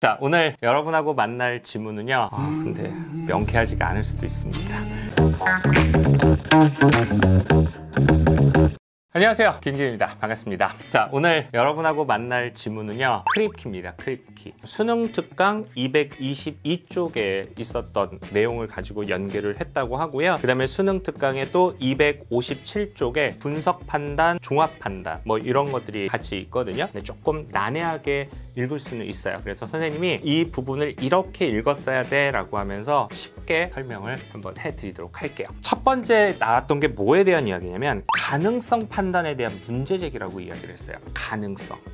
자, 오늘 여러분하고 만날 지문은요. 근데 명쾌하지가 않을 수도 있습니다. 안녕하세요, 김기현입니다. 반갑습니다. 자, 오늘 여러분하고 만날 지문은요, 크립키입니다. 크립키. 수능 특강 222쪽에 있었던 내용을 가지고 연계를 했다고 하고요. 그 다음에 수능 특강에 또 257쪽에 분석 판단, 종합 판단 뭐 이런 것들이 같이 있거든요. 근데 조금 난해하게 읽을 수는 있어요. 그래서 선생님이 이 부분을 이렇게 읽었어야 돼 라고 하면서 쉽게 설명을 한번 해드리도록 할게요. 첫 번째 나왔던 게 뭐에 대한 이야기냐면 가능성 판단에 대한 문제 제기라고 이야기를 했어요.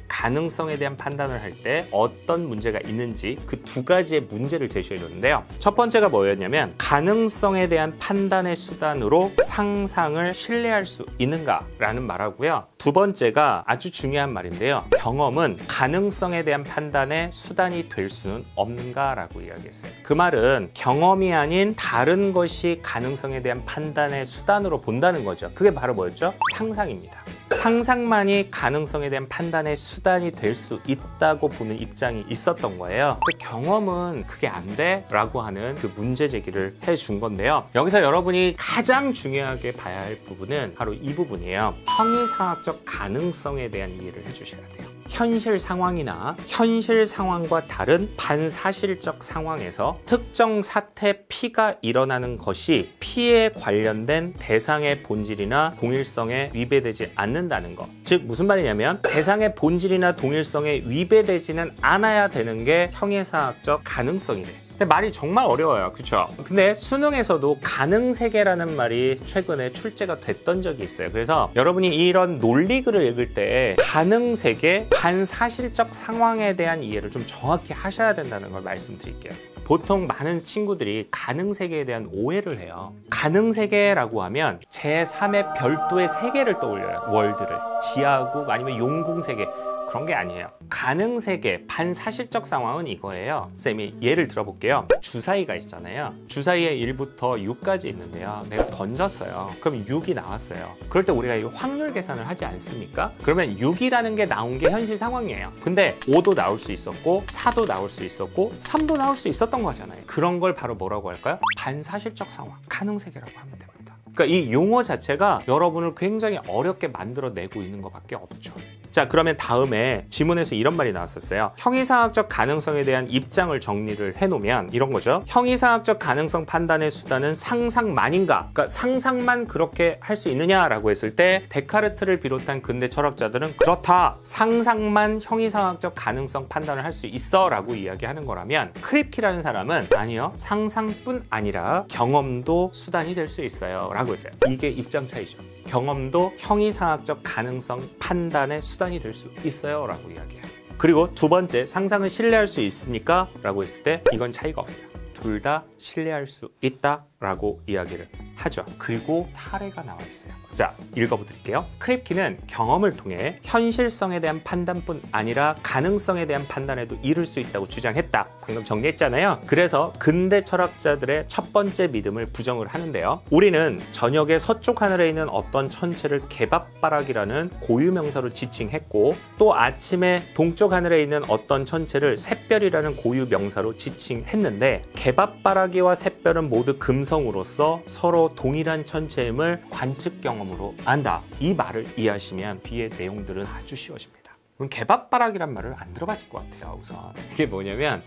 가능성에 대한 판단을 할 때 어떤 문제가 있는지 그 두 가지의 문제를 제시해 줬는데요. 첫 번째가 뭐였냐면 가능성에 대한 판단의 수단으로 상상을 신뢰할 수 있는가 라는 말하고요. 두 번째가 아주 중요한 말인데요. 경험은 가능성에 대한 판단의 수단이 될 수는 없는가 라고 이야기했어요. 그 말은 경험이 아닌 다른 것이 가능성에 대한 판단의 수단으로 본다는 거죠. 그게 바로 뭐였죠? 상상입니다. 상상만이 가능성에 대한 판단의 수단이 될 수 있다고 보는 입장이 있었던 거예요. 경험은 그게 안 돼? 라고 하는 그 문제 제기를 해준 건데요. 여기서 여러분이 가장 중요하게 봐야 할 부분은 바로 이 부분이에요. 형이상학적 가능성에 대한 이해를 해주셔야 돼요. 현실 상황이나 현실 상황과 다른 반사실적 상황에서 특정 사태 P가 일어나는 것이 P에 관련된 대상의 본질이나 동일성에 위배되지 않는다는 것. 즉 무슨 말이냐면 대상의 본질이나 동일성에 위배되지는 않아야 되는 게 형이상학적 가능성이래. 근데 말이 정말 어려워요. 그쵸? 근데 수능에서도 가능세계라는 말이 최근에 출제가 됐던 적이 있어요. 그래서 여러분이 이런 논리글을 읽을 때 가능세계, 반사실적 상황에 대한 이해를 좀 정확히 하셔야 된다는 걸 말씀드릴게요. 보통 많은 친구들이 가능세계에 대한 오해를 해요. 가능세계라고 하면 제3의 별도의 세계를 떠올려요. 월드를. 지하국 아니면 용궁세계. 그런 게 아니에요. 가능세계, 반사실적 상황은 이거예요. 선생님이 예를 들어볼게요. 주사위가 있잖아요. 주사위에 1부터 6까지 있는데요. 내가 던졌어요. 그럼 6이 나왔어요. 그럴 때 우리가 이 확률 계산을 하지 않습니까? 그러면 6이라는 게 나온 게 현실 상황이에요. 근데 5도 나올 수 있었고 4도 나올 수 있었고 3도 나올 수 있었던 거잖아요. 그런 걸 바로 뭐라고 할까요? 반사실적 상황, 가능세계라고 하면 됩니다. 그러니까 이 용어 자체가 여러분을 굉장히 어렵게 만들어내고 있는 것밖에 없죠. 자, 그러면 다음에 지문에서 이런 말이 나왔었어요. 형이상학적 가능성에 대한 입장을 정리를 해놓으면 이런 거죠. 형이상학적 가능성 판단의 수단은 상상만인가? 그러니까 상상만 그렇게 할 수 있느냐라고 했을 때 데카르트를 비롯한 근대 철학자들은 그렇다. 상상만 형이상학적 가능성 판단을 할 수 있어 라고 이야기하는 거라면 크립키라는 사람은 아니요. 상상뿐 아니라 경험도 수단이 될 수 있어요 라고 했어요. 이게 입장 차이죠. 경험도 형이상학적 가능성 판단의 수단이 될 수 있어요 라고 이야기해요. 그리고 두 번째, 상상을 신뢰할 수 있습니까? 라고 했을 때 이건 차이가 없어요. 둘 다 신뢰할 수 있다 라고 이야기를 하죠. 그리고 사례가 나와 있어요. 자, 읽어드릴게요. 크립키는 경험을 통해 현실성에 대한 판단뿐 아니라 가능성에 대한 판단에도 이를 수 있다고 주장했다. 방금 정리했잖아요. 그래서 근대 철학자들의 첫 번째 믿음을 부정을 하는데요. 우리는 저녁에 서쪽 하늘에 있는 어떤 천체를 개밥바락이라는 고유명사로 지칭했고 또 아침에 동쪽 하늘에 있는 어떤 천체를 샛별이라는 고유명사로 지칭했는데 개밥바라기와 샛별은 모두 금성으로서 서로 동일한 천체임을 관측 경험으로 안다. 이 말을 이해하시면 뒤의 내용들은 아주 쉬워집니다. 그럼 개밥바락이란 말을 안 들어봤을 것 같아요. 우선 이게 뭐냐면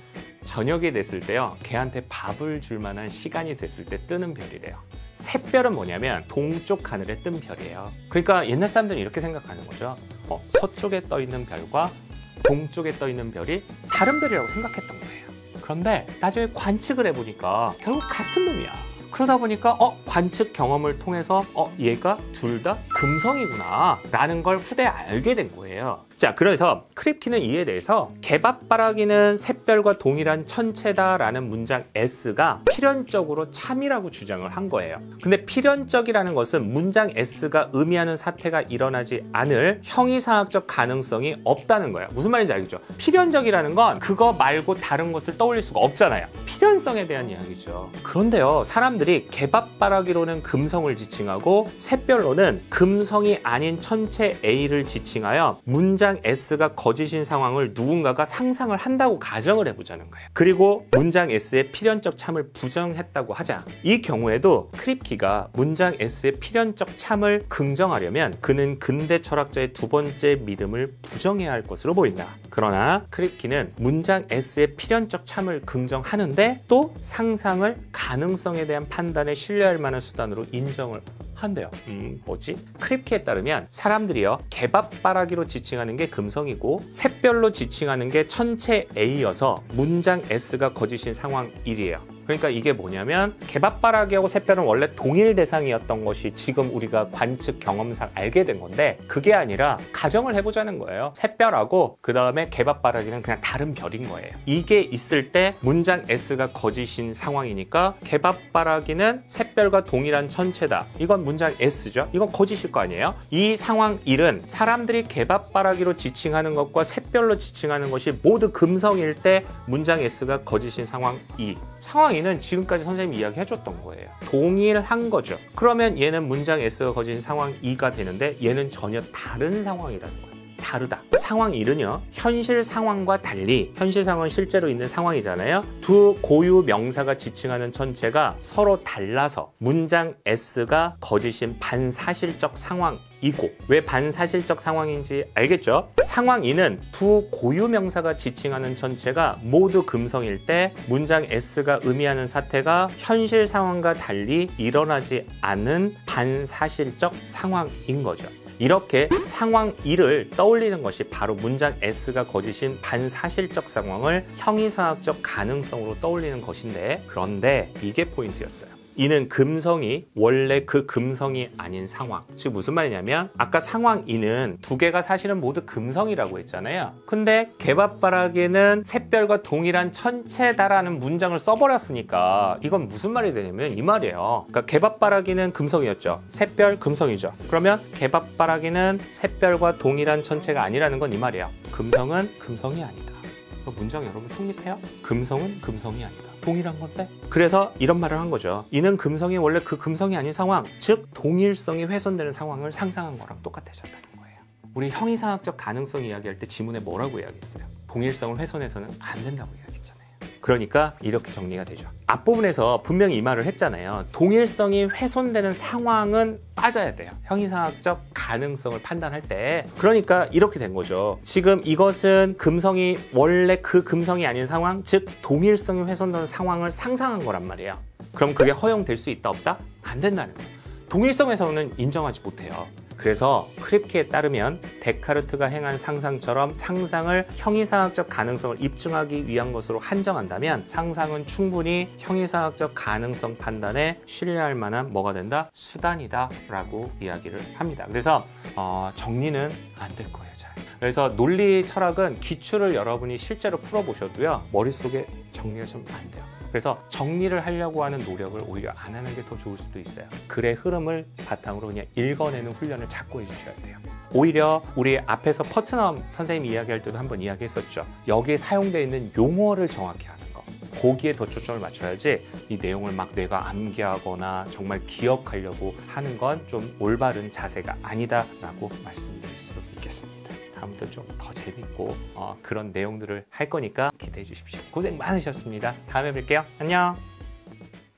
저녁이 됐을 때요. 걔한테 밥을 줄 만한 시간이 됐을 때 뜨는 별이래요. 샛별은 뭐냐면 동쪽 하늘에 뜬 별이에요. 그러니까 옛날 사람들은 이렇게 생각하는 거죠. 서쪽에 떠 있는 별과 동쪽에 떠 있는 별이 다른 별이라고 생각했던 거예요. 그런데 나중에 관측을 해보니까 결국 같은 놈이야. 그러다 보니까 관측 경험을 통해서 얘가 둘 다 금성이구나 라는 걸 후대에 알게 된 거예요. 자, 그래서 크립키는 이에 대해서 개밥바라기는 샛별과 동일한 천체다라는 문장 S가 필연적으로 참이라고 주장을 한 거예요. 근데 필연적이라는 것은 문장 S가 의미하는 사태가 일어나지 않을 형이상학적 가능성이 없다는 거예요. 무슨 말인지 알겠죠? 필연적이라는 건 그거 말고 다른 것을 떠올릴 수가 없잖아요. 필연성에 대한 이야기죠. 그런데요, 사람들이 개밥바라기로는 금성을 지칭하고 샛별로는 금성이 아닌 천체 A를 지칭하여 문장 S가 거짓인 상황을 누군가가 상상을 한다고 가정을 해보자는 거예요. 그리고 문장 S의 필연적 참을 부정했다고 하자. 이 경우에도 크립키가 문장 S의 필연적 참을 긍정하려면 그는 근대 철학자의 두 번째 믿음을 부정해야 할 것으로 보인다. 그러나 크립키는 문장 S의 필연적 참을 긍정하는데 또 상상을 가능성에 대한 판단에 신뢰할 만한 수단으로 인정을 한대요. 뭐지? 크립키에 따르면 사람들이요, 개밥바라기로 지칭하는 게 금성이고 샛별로 지칭하는 게 천체 A여서 문장 S가 거짓인 상황 1이에요. 그러니까 이게 뭐냐면 개밥바라기하고 샛별은 원래 동일 대상이었던 것이 지금 우리가 관측 경험상 알게 된 건데, 그게 아니라 가정을 해보자는 거예요. 샛별하고 그 다음에 개밥바라기는 그냥 다른 별인 거예요. 이게 있을 때 문장 S가 거짓인 상황이니까 개밥바라기는 샛별과 동일한 천체다. 이건 문장 S죠. 이건 거짓일 거 아니에요. 이 상황 1은 사람들이 개밥바라기로 지칭하는 것과 샛별로 지칭하는 것이 모두 금성일 때 문장 S가 거짓인 상황 2. 상황 2는 지금까지 선생님이 이야기해줬던 거예요. 동일한 거죠. 그러면 얘는 문장 S가 거짓인 상황 2가 되는데 얘는 전혀 다른 상황이라는 거예요. 다르다. 상황 1은요, 현실 상황과 달리, 현실 상황은 실제로 있는 상황이잖아요. 두 고유 명사가 지칭하는 천체가 서로 달라서 문장 S가 거짓인 반사실적 상황이고, 왜 반사실적 상황인지 알겠죠? 상황 2는 두 고유 명사가 지칭하는 천체가 모두 금성일 때 문장 S가 의미하는 사태가 현실 상황과 달리 일어나지 않은 반사실적 상황인 거죠. 이렇게 상황 1을 떠올리는 것이 바로 문장 S가 거짓인 반사실적 상황을 형이상학적 가능성으로 떠올리는 것인데, 그런데 이게 포인트였어요. 이는 금성이 원래 그 금성이 아닌 상황. 즉 무슨 말이냐면 아까 상황 2는 두 개가 사실은 모두 금성이라고 했잖아요. 근데 개밥바라기는 샛별과 동일한 천체다라는 문장을 써버렸으니까 이건 무슨 말이 되냐면 이 말이에요. 그러니까 개밥바라기는 금성이었죠. 샛별 금성이죠. 그러면 개밥바라기는 샛별과 동일한 천체가 아니라는 건 이 말이에요. 금성은 금성이 아니다. 문장 여러분 성립해요? 금성은 금성이 아니다. 동일한 건데? 그래서 이런 말을 한 거죠. 이는 금성이 원래 그 금성이 아닌 상황, 즉 동일성이 훼손되는 상황을 상상한 거랑 똑같아졌다는 거예요. 우리 형이상학적 가능성 이야기할 때 지문에 뭐라고 이야기했어요? 동일성을 훼손해서는 안 된다고 이야기했잖아요. 그러니까 이렇게 정리가 되죠. 앞부분에서 분명히 이 말을 했잖아요. 동일성이 훼손되는 상황은 빠져야 돼요. 형이상학적 가능성을 판단할 때. 그러니까 이렇게 된 거죠. 지금 이것은 금성이 원래 그 금성이 아닌 상황, 즉 동일성이 훼손되는 상황을 상상한 거란 말이에요. 그럼 그게 허용될 수 있다 없다? 안 된다는 거예요. 동일성에서는 인정하지 못해요. 그래서 크립키에 따르면 데카르트가 행한 상상처럼 상상을 형이상학적 가능성을 입증하기 위한 것으로 한정한다면 상상은 충분히 형이상학적 가능성 판단에 신뢰할 만한 뭐가 된다? 수단이다 라고 이야기를 합니다. 그래서 정리는 안 될 거예요. 잘. 그래서 논리 철학은 기출을 여러분이 실제로 풀어보셔도요, 머릿속에 정리가 좀 안 돼요. 그래서 정리를 하려고 하는 노력을 오히려 안 하는 게 더 좋을 수도 있어요. 글의 흐름을 바탕으로 그냥 읽어내는 훈련을 자꾸 해주셔야 돼요. 오히려 우리 앞에서 퍼트넘 선생님이 이야기할 때도 한번 이야기했었죠. 여기에 사용되어 있는 용어를 정확히 하는 거. 거기에 더 초점을 맞춰야지 이 내용을 막 내가 암기하거나 정말 기억하려고 하는 건 좀 올바른 자세가 아니다라고 말씀드릴 수 있겠습니다. 다음부터 좀 더 재밌고 그런 내용들을 할 거니까 기대해 주십시오. 고생 많으셨습니다. 다음에 뵐게요. 안녕.